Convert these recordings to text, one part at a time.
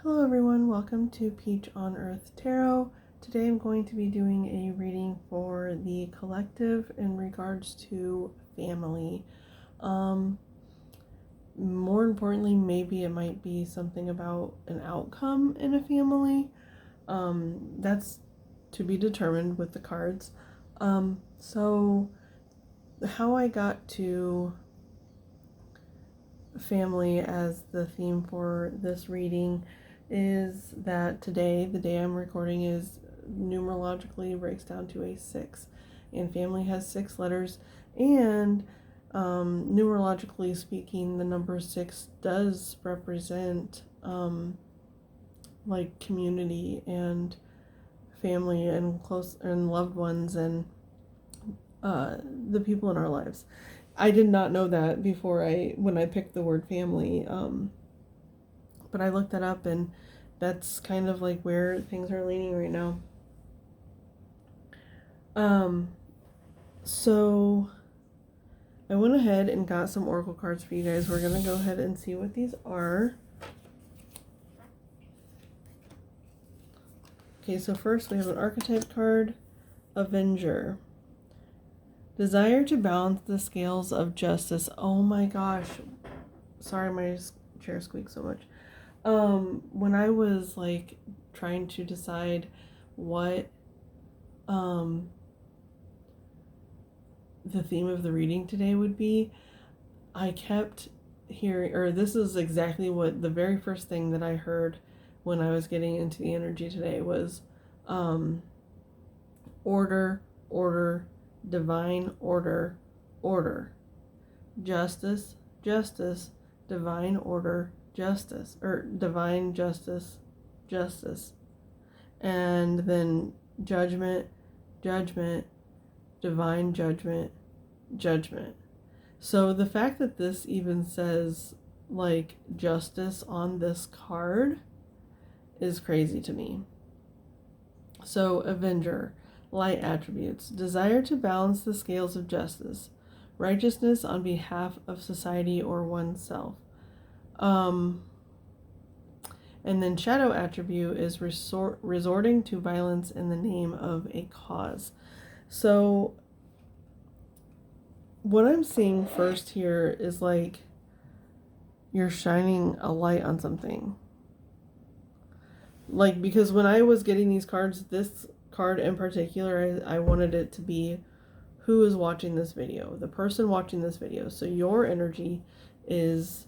Hello everyone, welcome to Peach on Earth Tarot. Today I'm going to be doing a reading for the collective in regards to family. More importantly, maybe it might be something about an outcome in a family. That's to be determined with the cards. So how I got to family as the theme for this reading is that today, the day I'm recording, is numerologically breaks down to a 6, and family has 6 letters, and numerologically speaking, the number 6 does represent like community and family and close and loved ones and the people in our lives. I did not know that before when I picked the word family, but I looked that up, and that's kind of like where things are leaning right now. So I went ahead and got some oracle cards for you guys. We're gonna go ahead and see what these are. Okay, so first we have an archetype card, Avenger. Desire to balance the scales of justice. Oh my gosh. Sorry, my chair squeaks so much. When I was like trying to decide what the theme of the reading today would be, I kept hearing, or this is exactly what the very first thing that I heard when I was getting into the energy today was order, order, divine order, order, justice, justice, divine order, justice, or divine justice, justice, and then judgment, judgment, divine judgment, judgment. So the fact that this even says like justice on this card is crazy to me. So Avenger, light attributes, desire to balance the scales of justice, righteousness on behalf of society or oneself. And then shadow attribute is resorting to violence in the name of a cause. So what I'm seeing first here is like you're shining a light on something. Like, because when I was getting these cards, this card in particular, I wanted it to be who is watching this video, the person watching this video. So your energy is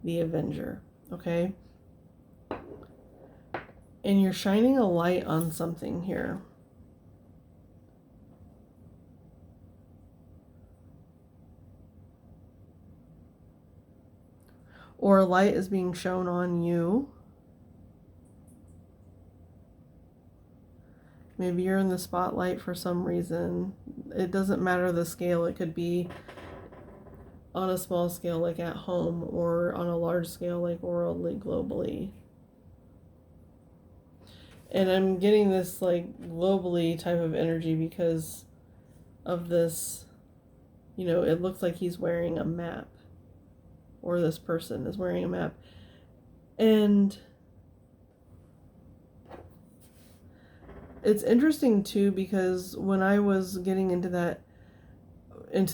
the Avenger, okay? And you're shining a light on something here. Or a light is being shown on you. Maybe you're in the spotlight for some reason. It doesn't matter the scale. It could be on a small scale like at home, or on a large scale like worldly, globally. And I'm getting this like globally type of energy because of this, you know, it looks like he's wearing a map, or this person is wearing a map. And it's interesting too, because when I was getting into the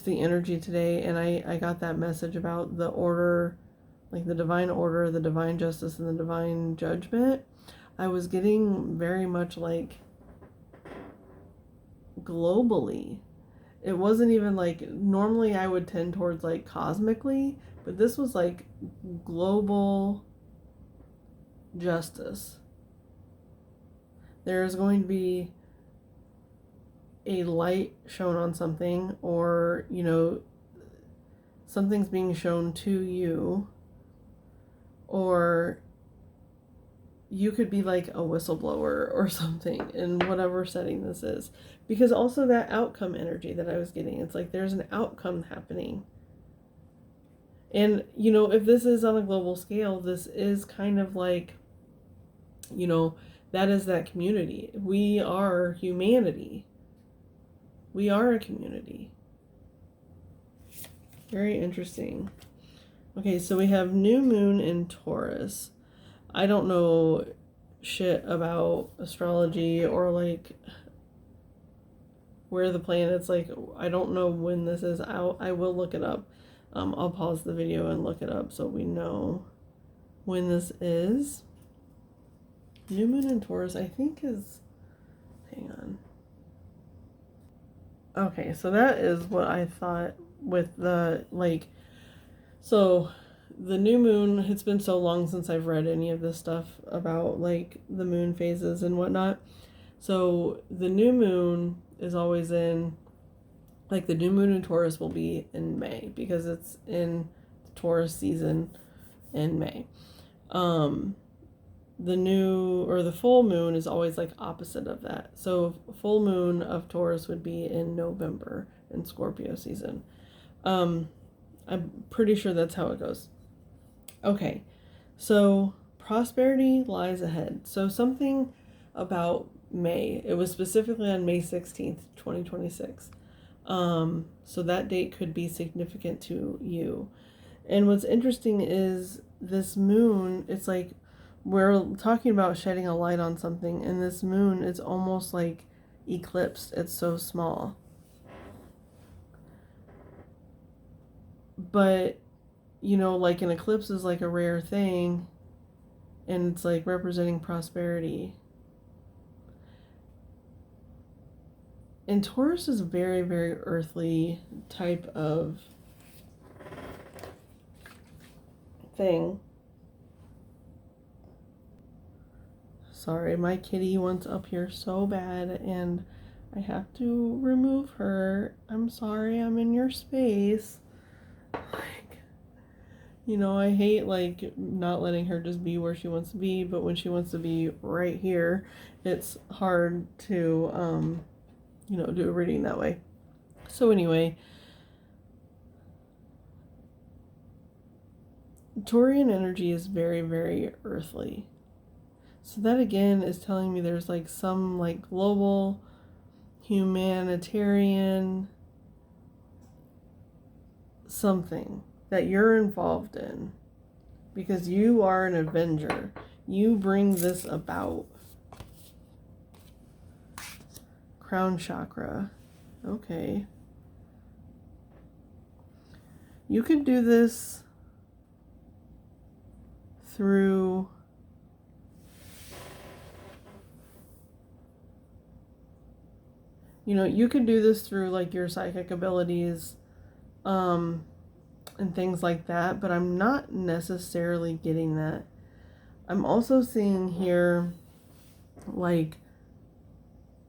energy today, and I got that message about the order, like the divine order, the divine justice, and the divine judgment, I was getting very much like globally. It wasn't even like, normally I would tend towards like cosmically, but this was like global justice. There is going to be a light shown on something, or, you know, something's being shown to you, or you could be like a whistleblower or something in whatever setting this is. Because also that outcome energy that I was getting, it's like there's an outcome happening. And, you know, if this is on a global scale, this is kind of like, you know, that is that community. We are humanity. We are a community. Very interesting. Okay, so we have new moon in Taurus. I don't know shit about astrology or like where the planets, like, I don't know when this is out. I will look it up. I'll pause the video and look it up so we know when this is. New moon in Taurus, I think is, hang on. Okay, so that is what I thought with the, like, so the new moon, it's been so long since I've read any of this stuff about like the moon phases and whatnot. So the new moon is always in, like, the new moon in Taurus will be in May because it's in the Taurus season in May. The new or the full moon is always like opposite of that. So full moon of Taurus would be in November in Scorpio season. I'm pretty sure that's how it goes. Okay, so prosperity lies ahead. So something about May. It was specifically on May 16th, 2026. So that date could be significant to you. And what's interesting is this moon, it's like we're talking about shedding a light on something, and this moon is almost like eclipsed. It's so small. But, you know, like an eclipse is like a rare thing, and it's like representing prosperity. And Taurus is a very, very earthly type of thing. Sorry, my kitty wants up here so bad, and I have to remove her. I'm sorry, I'm in your space. Like, you know, I hate like not letting her just be where she wants to be, but when she wants to be right here, it's hard to do a reading that way. So anyway, Taurian energy is very, very earthly. So that again is telling me there's like some like global humanitarian something that you're involved in because you are an avenger. You bring this about. Crown chakra. Okay. You could do this through you could do this through like your psychic abilities and things like that, but I'm not necessarily getting that. I'm also seeing here like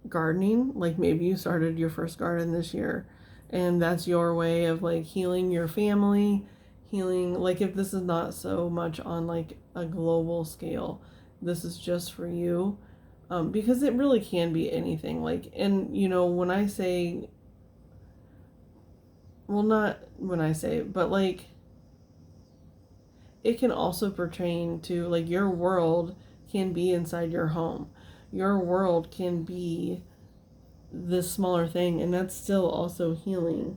gardening, like maybe you started your first garden this year and that's your way of like healing your family, healing, like if this is not so much on like a global scale, this is just for you. Because it really can be anything, like, and when I say, well, not when I say, but like it can also pertain to like your world can be inside your home. Your world can be this smaller thing, and that's still also healing.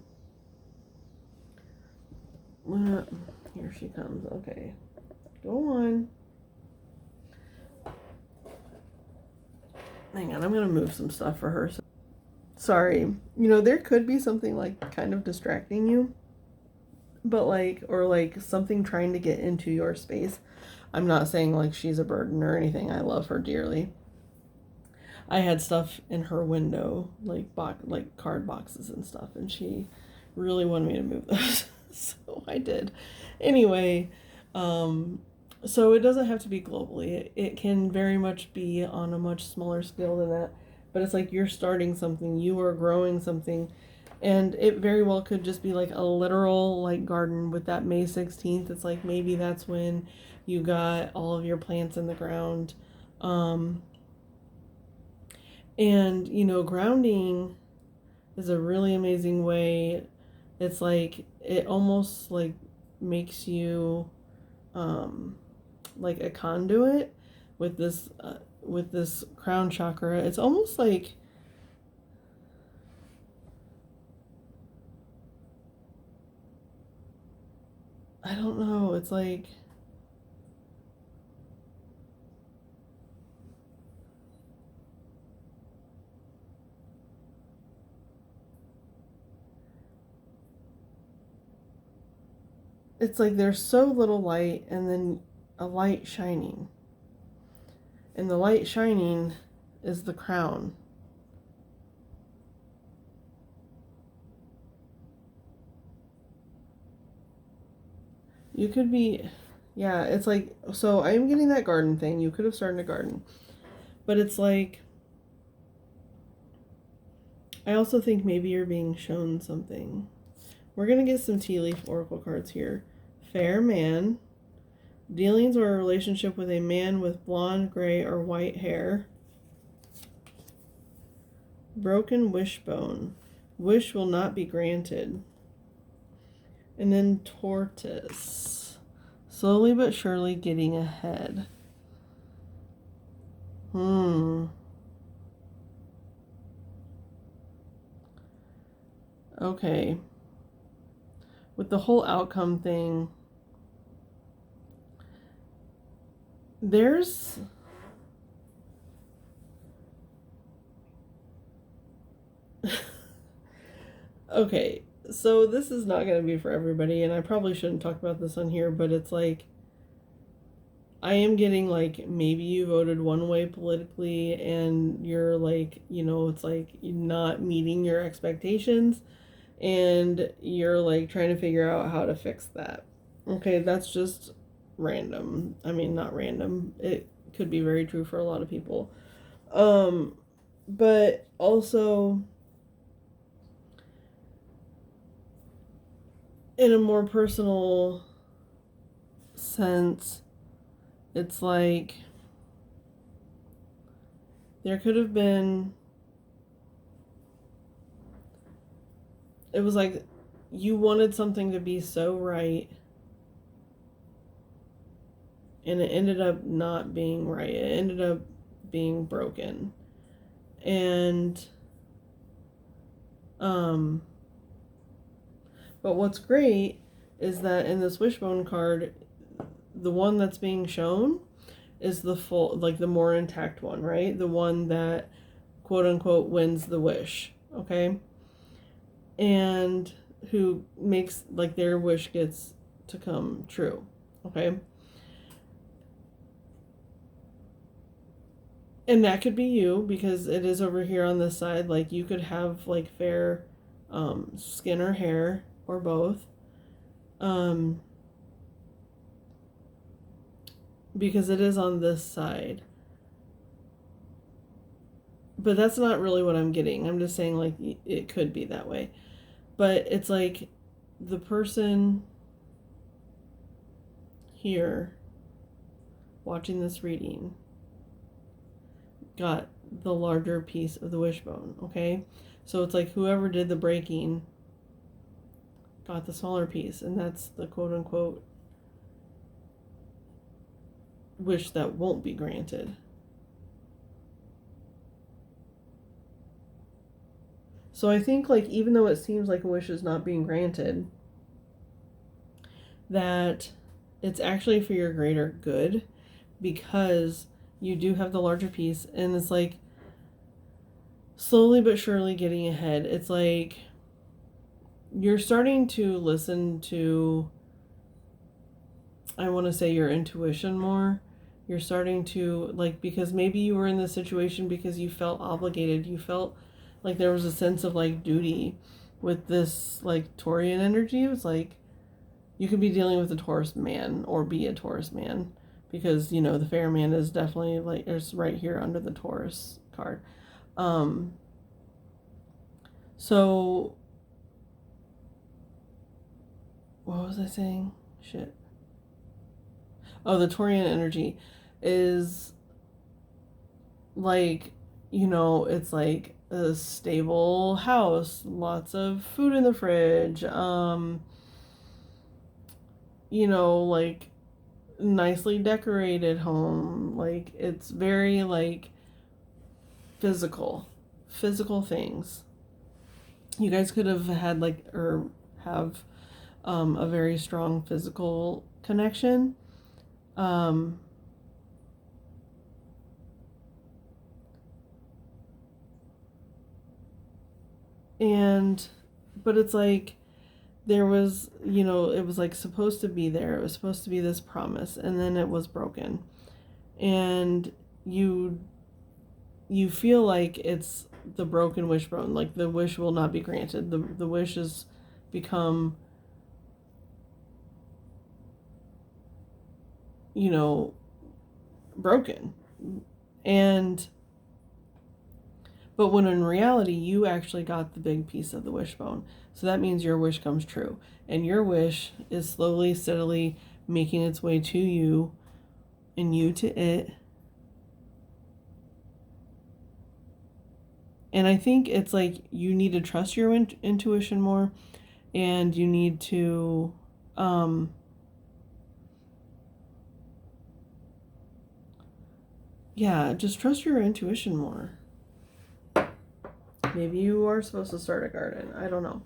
Here she comes. Okay, go on. Hang on, I'm gonna move some stuff for her. Sorry, there could be something like kind of distracting you, but like, or like something trying to get into your space. I'm not saying like she's a burden or anything. I love her dearly. I had stuff in her window, like like card boxes and stuff, and she really wanted me to move those, so I did. Anyway, so it doesn't have to be globally. It can very much be on a much smaller scale than that. But it's like you're starting something, you are growing something, and it very well could just be like a literal like garden with that May 16th. It's like maybe that's when you got all of your plants in the ground. And grounding is a really amazing way. It's like it almost like makes you like a conduit with this crown chakra. It's almost like I don't know. It's like it's like there's so little light and then a light shining. And the light shining is the crown. You could be, yeah, it's like, so I am getting that garden thing. You could have started a garden. But it's like, I also think maybe you're being shown something. We're going to get some tea leaf oracle cards here. Fair man. Dealings or a relationship with a man with blonde, gray, or white hair. Broken wishbone. Wish will not be granted. And then tortoise. Slowly but surely getting ahead. Okay. With the whole outcome thing, there's... Okay, so this is not going to be for everybody, and I probably shouldn't talk about this on here, but it's like, I am getting like, maybe you voted one way politically and you're like, it's like you're not meeting your expectations and you're like trying to figure out how to fix that. Okay, that's just random. I mean, not random. It could be very true for a lot of people. But also, in a more personal sense, it's like there could have been, it was like you wanted something to be so right and it ended up not being right. It ended up being broken. And but what's great is that in this wishbone card, the one that's being shown is the full, like the more intact one, right? The one that quote unquote wins the wish, okay? And who makes like their wish gets to come true, okay? And that could be you because it is over here on this side. Like you could have like fair skin or hair or both. Because it is on this side. But that's not really what I'm getting. I'm just saying like it could be that way. But it's like the person here watching this reading got the larger piece of the wishbone, okay? So it's like whoever did the breaking got the smaller piece, and that's the quote unquote wish that won't be granted. So I think like even though it seems like a wish is not being granted, that it's actually for your greater good because you do have the larger piece, and it's like slowly but surely getting ahead. It's like you're starting to listen to, I want to say, your intuition more. You're starting to like, because maybe you were in this situation because you felt obligated. You felt like there was a sense of like duty with this like Taurian energy. It was like you could be dealing with a Taurus man or be a Taurus man because the fair man is definitely like it's right here under the Taurus card. So what was I saying? Shit. Oh, the Taurian energy is like, it's like a stable house, lots of food in the fridge, like nicely decorated home. Like it's very like physical things. You guys could have had like, or have a very strong physical connection. And but it's like there was, it was like supposed to be there. It was supposed to be this promise, and then it was broken. And you feel like it's the broken wishbone, like the wish will not be granted. The wish has become, broken. And but when in reality you actually got the big piece of the wishbone. So that means your wish comes true. And your wish is slowly, steadily making its way to you and you to it. And I think it's like you need to trust your intuition more, and you need to just trust your intuition more. Maybe you are supposed to start a garden. I don't know.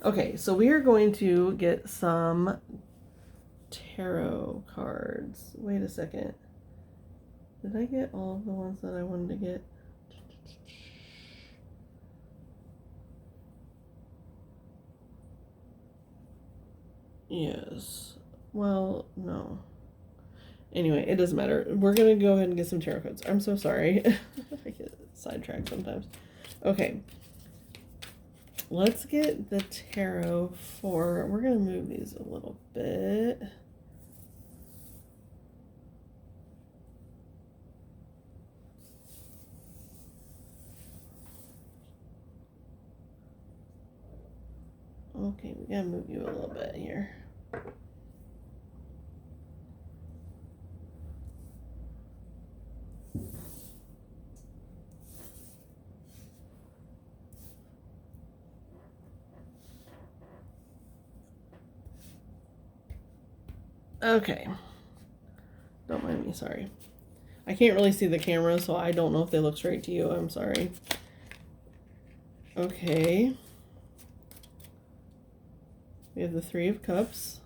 Okay, so we are going to get some tarot cards. Wait a second. Did I get all of the ones that I wanted to get? Yes. Well, no. Anyway, it doesn't matter. We're going to go ahead and get some tarot cards. I'm so sorry. I get sidetracked sometimes. Okay. Let's get the tarot for... We're going to move these a little bit. Okay, we got to move you a little bit here. Okay. Don't mind me, sorry. I can't really see the camera, so I don't know if they look straight to you. I'm sorry. Okay. We have the Three of Cups.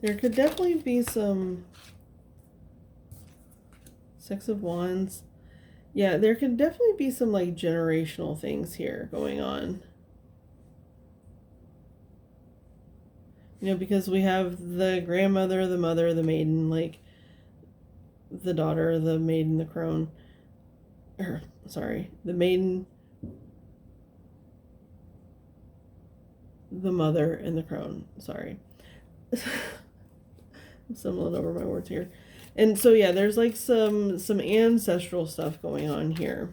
There could definitely be some Six of Wands. Yeah, there could definitely be some like generational things here going on. Because we have the grandmother, the mother, the maiden, like the daughter, the maiden, the crone. The maiden, the mother, and the crone. Sorry. I'm stumbling over my words here. And so yeah, there's like some ancestral stuff going on here.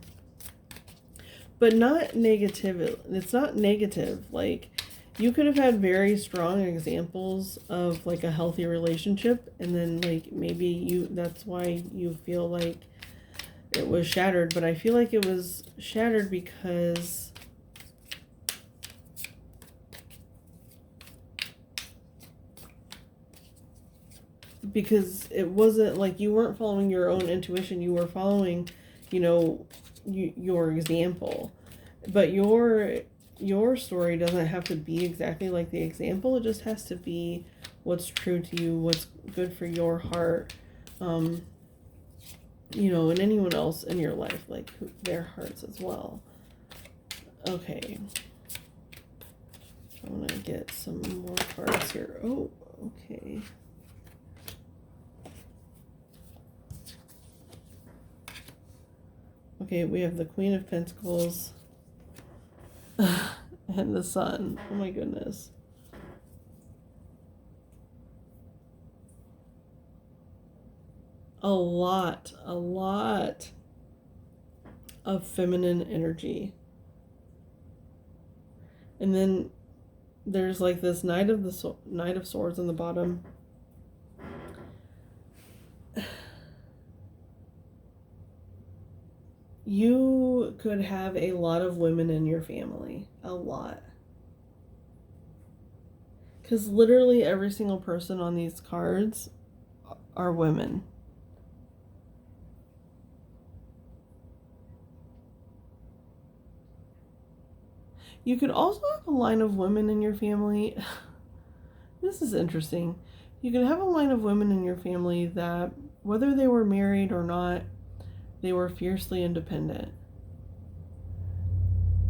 But not negative. It's not negative. Like, you could have had very strong examples of like a healthy relationship, and then like maybe that's why you feel like it was shattered. But I feel like it was shattered because it wasn't like you weren't following your own intuition. You were following, your example. But your story doesn't have to be exactly like the example. It just has to be what's true to you, what's good for your heart, and anyone else in your life, like their hearts as well. Okay. I'm going to get some more cards here. Oh, okay. Okay, we have the Queen of Pentacles and the Sun. Oh my goodness. A lot of feminine energy. And then there's like this Knight of Swords on the bottom. You could have a lot of women in your family. A lot. Because literally every single person on these cards are women. You could also have a line of women in your family. This is interesting. You could have a line of women in your family that, whether they were married or not, they were fiercely independent.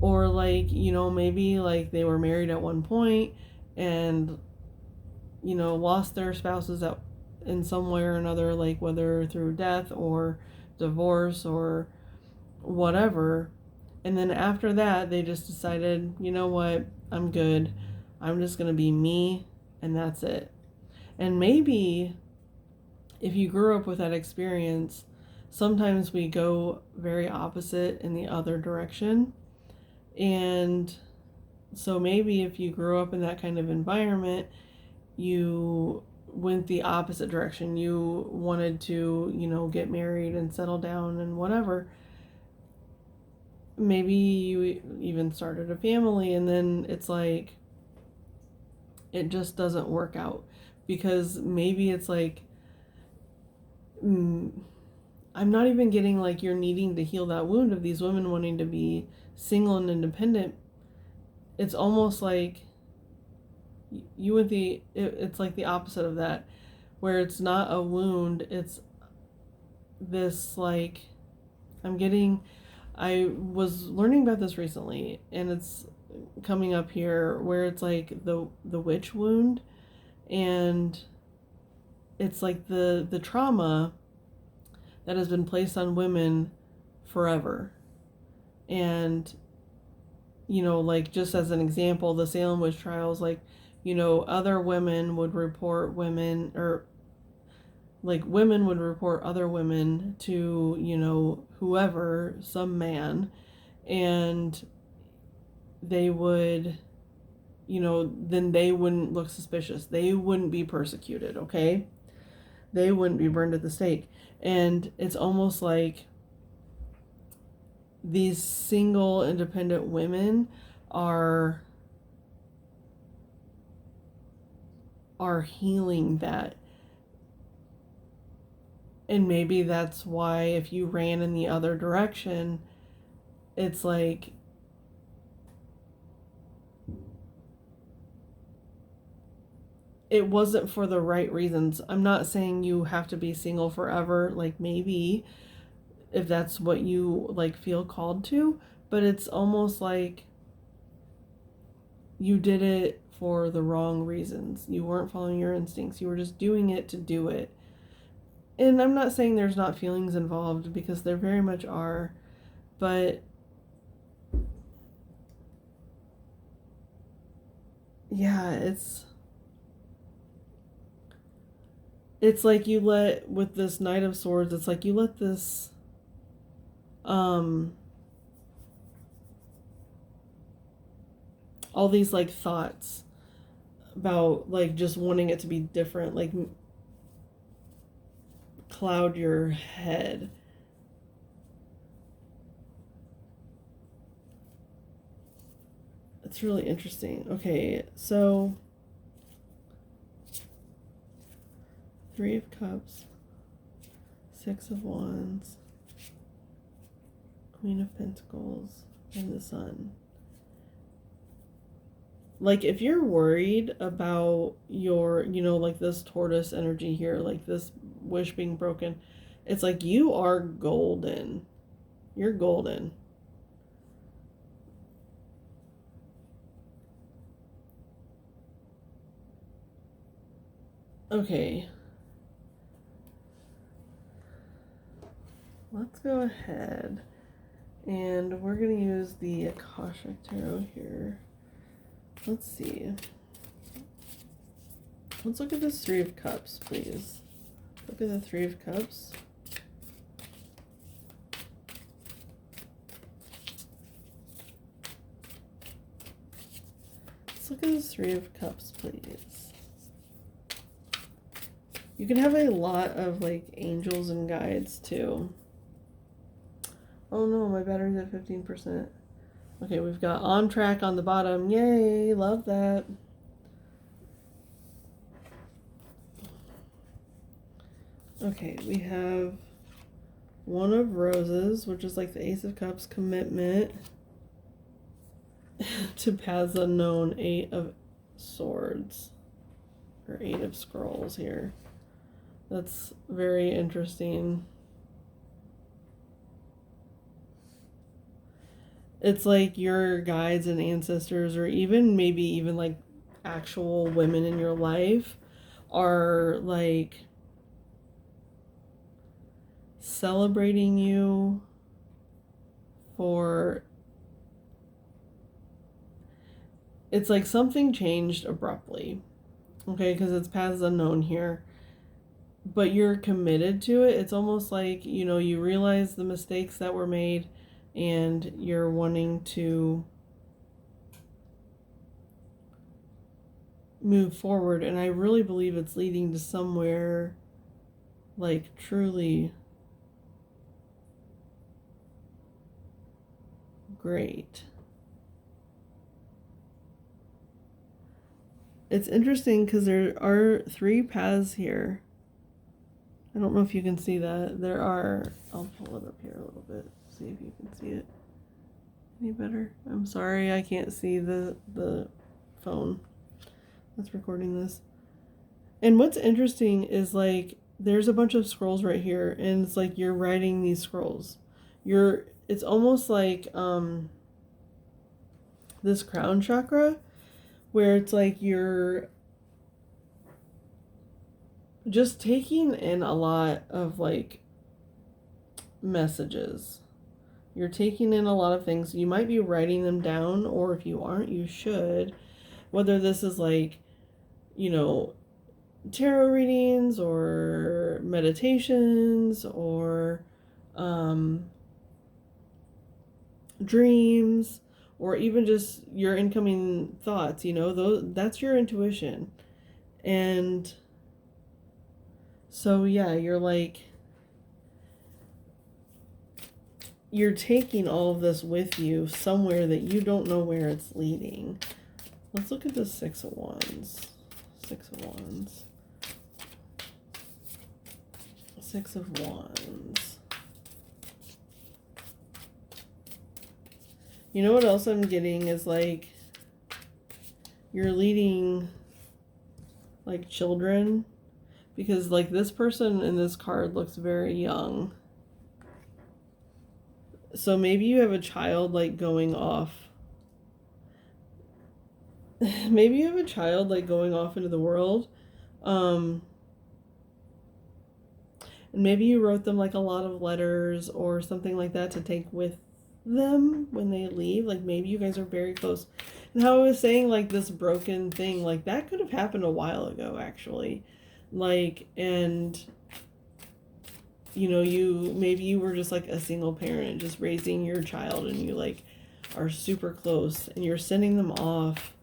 Or like, maybe like they were married at one point and, lost their spouses in some way or another, like whether through death or divorce or whatever. And then after that, they just decided, you know what, I'm good. I'm just going to be me, and that's it. And maybe if you grew up with that experience, sometimes we go very opposite in the other direction. And so maybe if you grew up in that kind of environment, you went the opposite direction. You wanted to, get married and settle down and whatever. Maybe you even started a family, and then it's like it just doesn't work out because maybe it's like I'm not even getting like you're needing to heal that wound of these women wanting to be single and independent. It's almost like it's like the opposite of that, where it's not a wound, it's this like I was learning about this recently, and it's coming up here where it's like the witch wound, and it's like the trauma that has been placed on women forever. And like just as an example, the Salem witch trials, like other women would report women, or like women would report other women to whoever, some man, and they would then they wouldn't look suspicious, they wouldn't be persecuted, okay, they wouldn't be burned at the stake. And it's almost like these single independent women are healing that. And maybe that's why if you ran in the other direction, it's like it wasn't for the right reasons. I'm not saying you have to be single forever, like maybe if that's what you like feel called to, but it's almost like you did it for the wrong reasons. You weren't following your instincts. You were just doing it to do it. And I'm not saying there's not feelings involved, because there very much are, but yeah, it's like you let, with this Knight of Swords, it's like you let this all these like thoughts about like just wanting it to be different, like cloud your head. It's really interesting. Okay, so Three of Cups, Six of Wands, Queen of Pentacles, and the Sun. Like if you're worried about your, like this tortoise energy here, like this wish being broken, it's like you are golden. You're golden. Okay. Let's go ahead and we're going to use the Akashic Tarot here. Let's see. Let's look at this Three of Cups, please. Look at the Three of Cups. Let's look at this Three of Cups, please. You can have a lot of like angels and guides too. Oh no, my battery's at 15%. Okay, we've got on track on the bottom. Yay, love that. Okay, we have One of Roses, which is like the Ace of Cups, commitment. To paths unknown, Eight of Swords. Or Eight of Scrolls here. That's very interesting. It's like your guides and ancestors, or even maybe even like actual women in your life, are like celebrating you for, it's like something changed abruptly, okay, because it's paths unknown here, but you're committed to it. It's almost like, you realize the mistakes that were made and you're wanting to move forward. And I really believe it's leading to somewhere like truly great. It's interesting because there are 3 paths here. I don't know if you can see that. There are, I'll pull it up here a little bit, see if you can see it any better. I'm sorry, I can't see the phone that's recording this. And what's interesting is like there's a bunch of scrolls right here, and it's like you're writing these scrolls. It's almost like this crown chakra, where it's like you're just taking in a lot of like messages. You're taking in a lot of things. You might be writing them down, or if you aren't, you should. Whether this is like, tarot readings or meditations or dreams, or even just your incoming thoughts, that's your intuition. And so, yeah, you're taking all of this with you somewhere that you don't know where it's leading. Let's look at the 6 of Wands. 6 of Wands. 6 of Wands. You know what else I'm getting is like you're leading like children, because like this person in this card looks very young. So maybe you have a child like going off. Maybe you have a child like going off into the world. And maybe you wrote them like a lot of letters or something like that to take with them when they leave. Like maybe you guys are very close. And how I was saying, like this broken thing, like that could have happened a while ago actually. Like, and maybe you were just like a single parent just raising your child, and you like are super close and you're sending them off.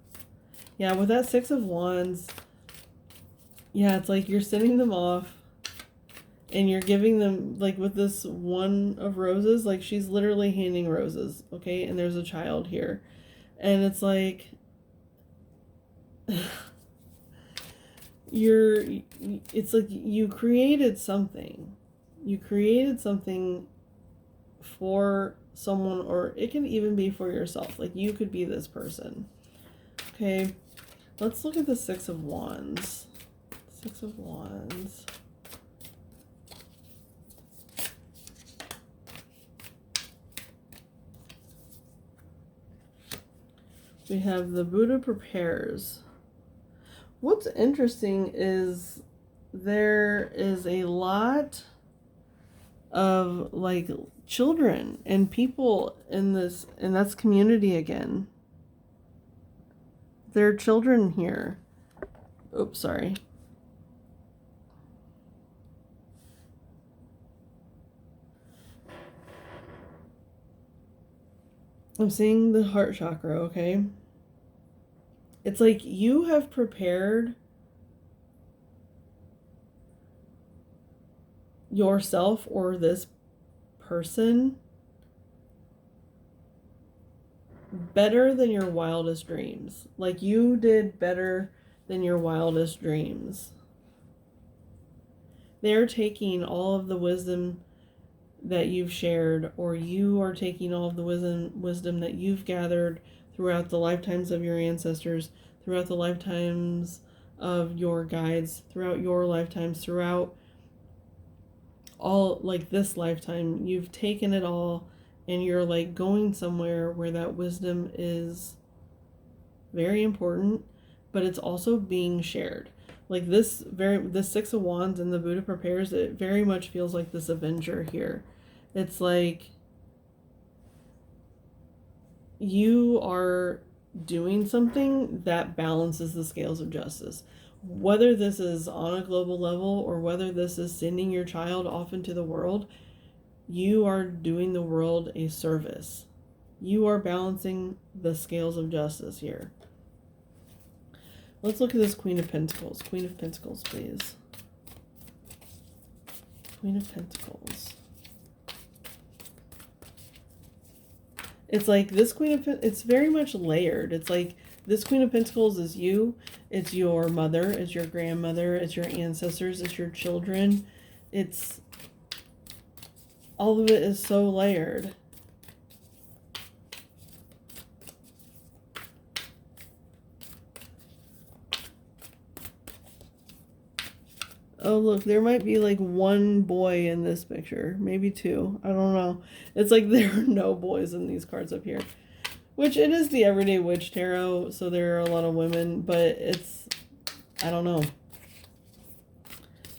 Yeah, with that 6 of Wands, yeah, it's like you're sending them off and you're giving them, like with this 1 of Roses, like she's literally handing roses, okay? And there's a child here. And it's like it's like you created something. You created something for someone, or it can even be for yourself. Like you could be this person. Okay, let's look at the 6 of Wands. 6 of Wands. We have the Buddha prepares. What's interesting is there is a lot of like children and people in this, and that's community again. There are children here. Oops, sorry. I'm seeing the heart chakra, okay? It's like you have prepared yourself or this person better than your wildest dreams. Like you did better than your wildest dreams. They're taking all of the wisdom that you've shared, or you are taking all of the wisdom that you've gathered throughout the lifetimes of your ancestors, throughout the lifetimes of your guides, throughout your lifetimes, throughout all like this lifetime. You've taken it all and you're like going somewhere where that wisdom is very important, but it's also being shared. Like this Six of Wands and the Buddha prepares, it very much feels like this Avenger here. It's like you are doing something that balances the scales of justice. Whether this is on a global level or whether this is sending your child off into the world, you are doing the world a service. You are balancing the scales of justice here. Let's look at this Queen of Pentacles. Queen of Pentacles, please. Queen of Pentacles. It's like this Queen of Pentacles, it's very much layered. It's like this Queen of Pentacles is you. It's your mother. It's your grandmother. It's your ancestors. It's your children. It's... all of it is so layered. Oh, look, there might be like one boy in this picture. Maybe two. I don't know. It's like there are no boys in these cards up here. Which, it is the Everyday Witch Tarot, so there are a lot of women, but it's... I don't know.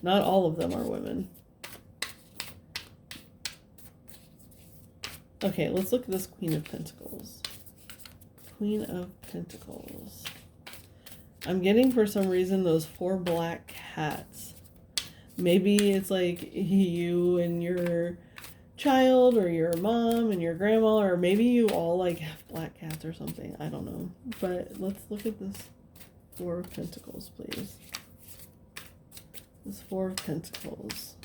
Not all of them are women. Okay, let's look at this Queen of Pentacles. Queen of Pentacles. I'm getting, for some reason, those 4 black cats. Maybe it's like you and your child, or your mom and your grandma, or maybe you all like have black cats or something. I don't know. But let's look at this 4 of Pentacles, please. This 4 of Pentacles.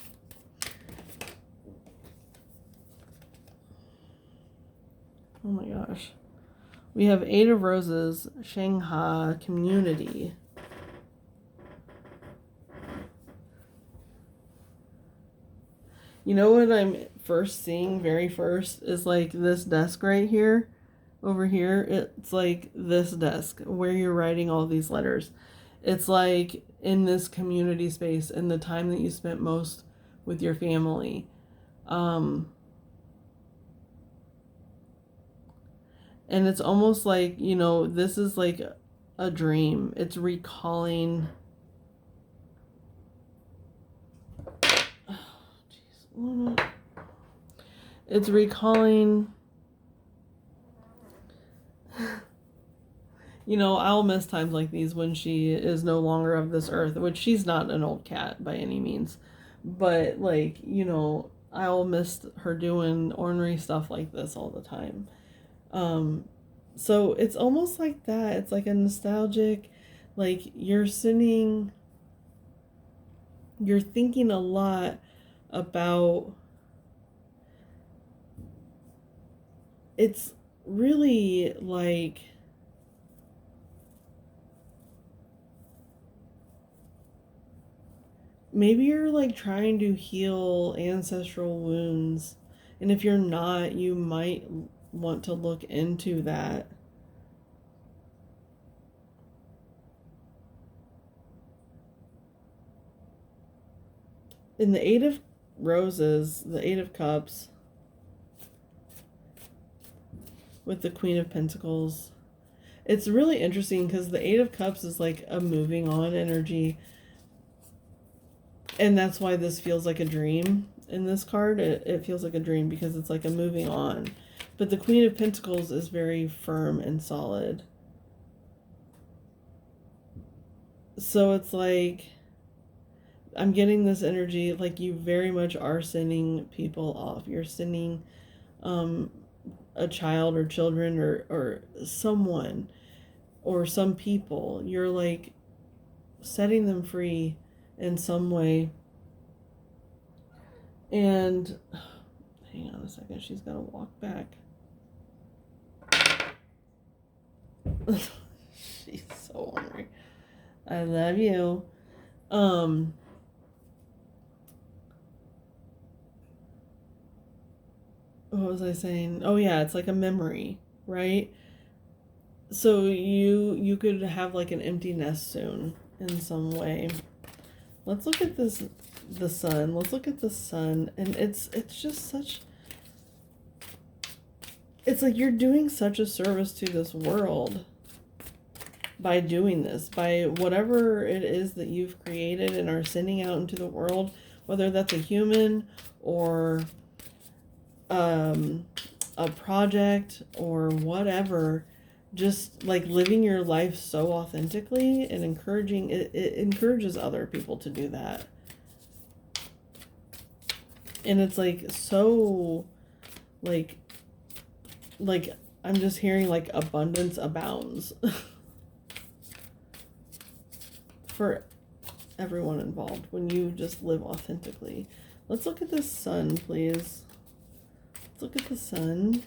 Oh my gosh. We have 8 of Roses, Shanghai, community. You know what I'm first seeing, very first, is like this desk right here, over here. It's like this desk where you're writing all these letters. It's like in this community space, in the time that you spent most with your family. And it's almost like, you know, this is like a dream. It's recalling... It's recalling, you know, I'll miss times like these when she is no longer of this earth, which she's not an old cat by any means. But, like, you know, I'll miss her doing ornery stuff like this all the time. So it's almost like that. It's like a nostalgic, like you're thinking a lot about... it's really like... maybe you're like trying to heal ancestral wounds, and if you're not, you might want to look into that. In the 8 of Roses, the 8 of Cups, with the Queen of Pentacles, it's really interesting because the 8 of Cups is like a moving on energy. And that's why this feels like a dream in this card. It feels like a dream because it's like a moving on. But the Queen of Pentacles is very firm and solid. So it's like... I'm getting this energy like you very much are sending people off. You're sending a child or children or someone or some people. You're like setting them free in some way. And hang on a second, she's got to walk back. She's so hungry. I love you. What was I saying? Oh yeah, it's like a memory, right? So you could have like an empty nest soon in some way. Let's look at this, the sun. Let's look at the sun, and it's just such... it's like you're doing such a service to this world by doing this, by whatever it is that you've created and are sending out into the world, whether that's a human or a project or whatever. Just like living your life so authentically and encouraging it encourages other people to do that. And it's like so like like I'm just hearing like abundance abounds for everyone involved when you just live authentically. Let's look at the sun, please. Let's look at the sun.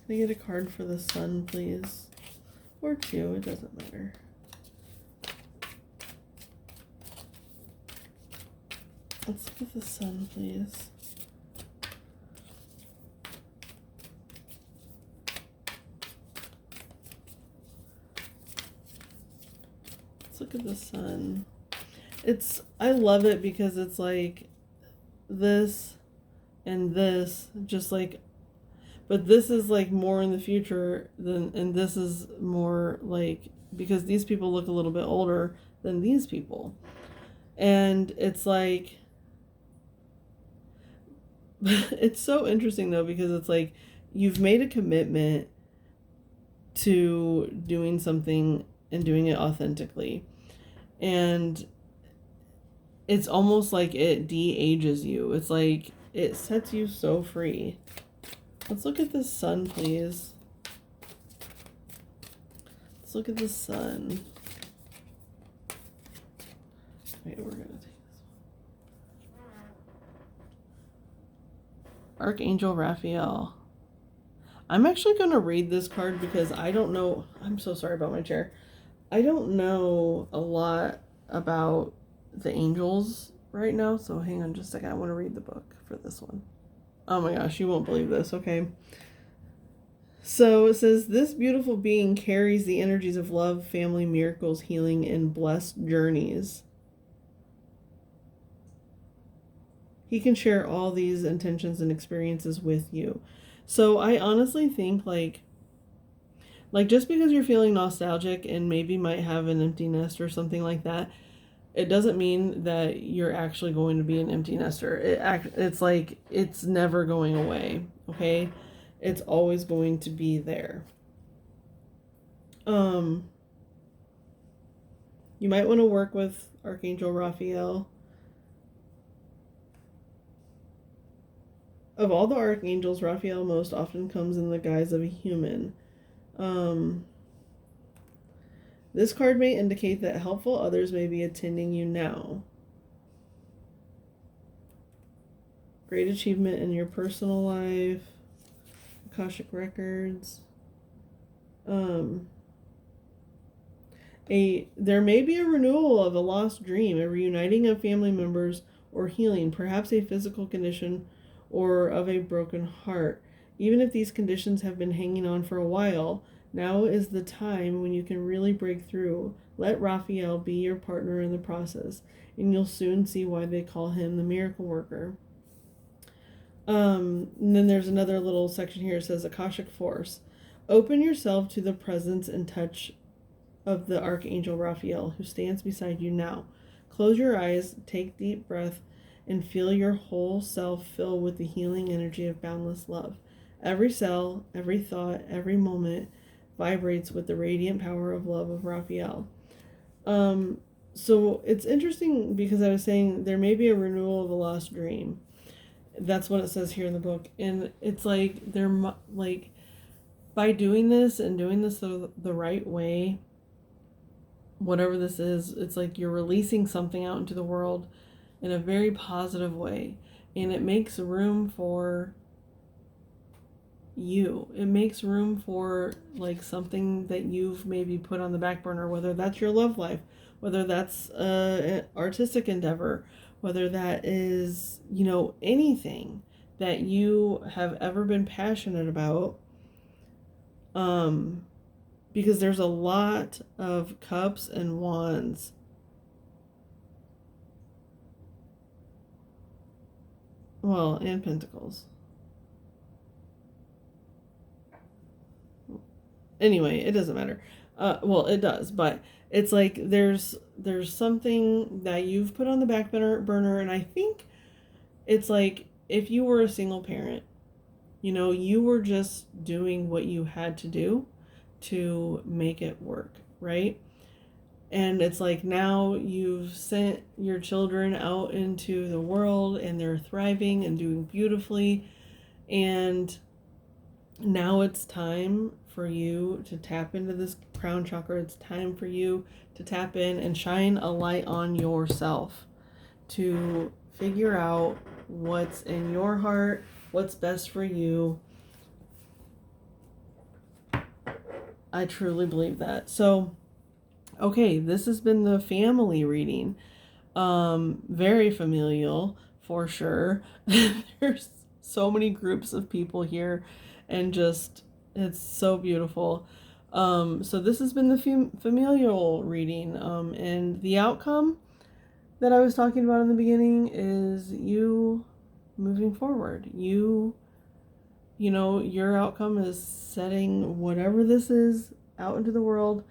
Can I get a card for the sun, please? Or two, it doesn't matter. Let's look at the sun, please. Let's look at the sun. I love it because it's like this and this, just like, but this is like more in the future and this is more like, because these people look a little bit older than these people. And it's like, it's so interesting though, because it's like you've made a commitment to doing something and doing it authentically. And it's almost like it de-ages you. It's like it sets you so free. Let's look at the sun, please. Let's look at the sun. Wait, we're gonna take this one. Archangel Raphael. I'm actually gonna read this card because I don't know. I'm so sorry about my chair. I don't know a lot about the angels right now, so hang on just a second. I want to read the book for this one. Oh my gosh, you won't believe this. Okay. So it says, this beautiful being carries the energies of love, family, miracles, healing, and blessed journeys. He can share all these intentions and experiences with you. So I honestly think like just because you're feeling nostalgic and maybe might have an empty nest or something like that, it doesn't mean that you're actually going to be an empty nester. It's like it's never going away, okay? It's always going to be there. You might want to work with Archangel Raphael. Of all the archangels, Raphael most often comes in the guise of a human. This card may indicate that helpful others may be attending you now. Great achievement in your personal life. Akashic records. There may be a renewal of a lost dream, a reuniting of family members, or healing, perhaps a physical condition or of a broken heart. Even if these conditions have been hanging on for a while, now is the time when you can really break through. Let Raphael be your partner in the process, and you'll soon see why they call him the miracle worker. And then there's another little section here. It says Akashic Force. Open yourself to the presence and touch of the Archangel Raphael, who stands beside you now. Close your eyes, take deep breath, and feel your whole self fill with the healing energy of boundless love. Every cell, every thought, every moment vibrates with the radiant power of love of Raphael. So it's interesting because I was saying there may be a renewal of a lost dream. That's what it says here in the book. And it's like they're like, by doing this and doing this the right way, whatever this is, it's like you're releasing something out into the world in a very positive way. And it makes room for you. It makes room for like something that you've maybe put on the back burner, whether that's your love life, whether that's an artistic endeavor, whether that is, anything that you have ever been passionate about. Because there's a lot of cups and wands Well, and Pentacles. Anyway, it doesn't matter. Well, it does, but it's like there's something that you've put on the back burner, and I think it's like if you were a single parent, you know, you were just doing what you had to do to make it work, right? And it's like now you've sent your children out into the world and they're thriving and doing beautifully. And now it's time for you to tap into this crown chakra. It's time for you to tap in and shine a light on yourself to figure out what's in your heart, what's best for you. I truly believe that. So, okay, this has been the family reading. Very familial for sure. There's so many groups of people here, and just it's so beautiful. So this has been the familial reading, and the outcome that I was talking about in the beginning is you moving forward. You know, your outcome is setting whatever this is out into the world,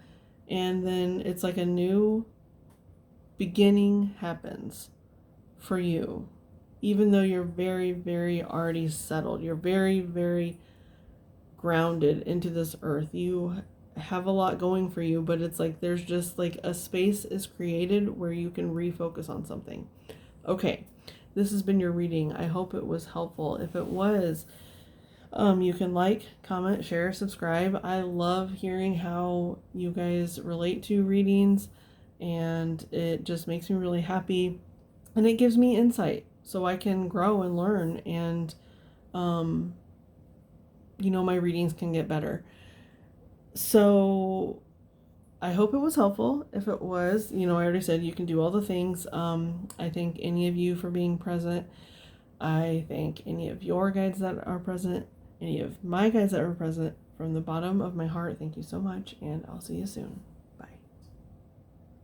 and then it's like a new beginning happens for you. Even though you're very, very already settled, you're very, very grounded into this earth. You have a lot going for you, but it's like there's just like a space is created where you can refocus on something. Okay, this has been your reading. I hope it was helpful. If it was, you can like, comment, share, subscribe. I love hearing how you guys relate to readings, and it just makes me really happy, and it gives me insight so I can grow and learn, and you know, my readings can get better. So I hope it was helpful. If it was, you know, I already said you can do all the things. I thank any of you for being present. I thank any of your guides that are present, any of my guides that are present. From the bottom of my heart, thank you so much, and I'll see you soon.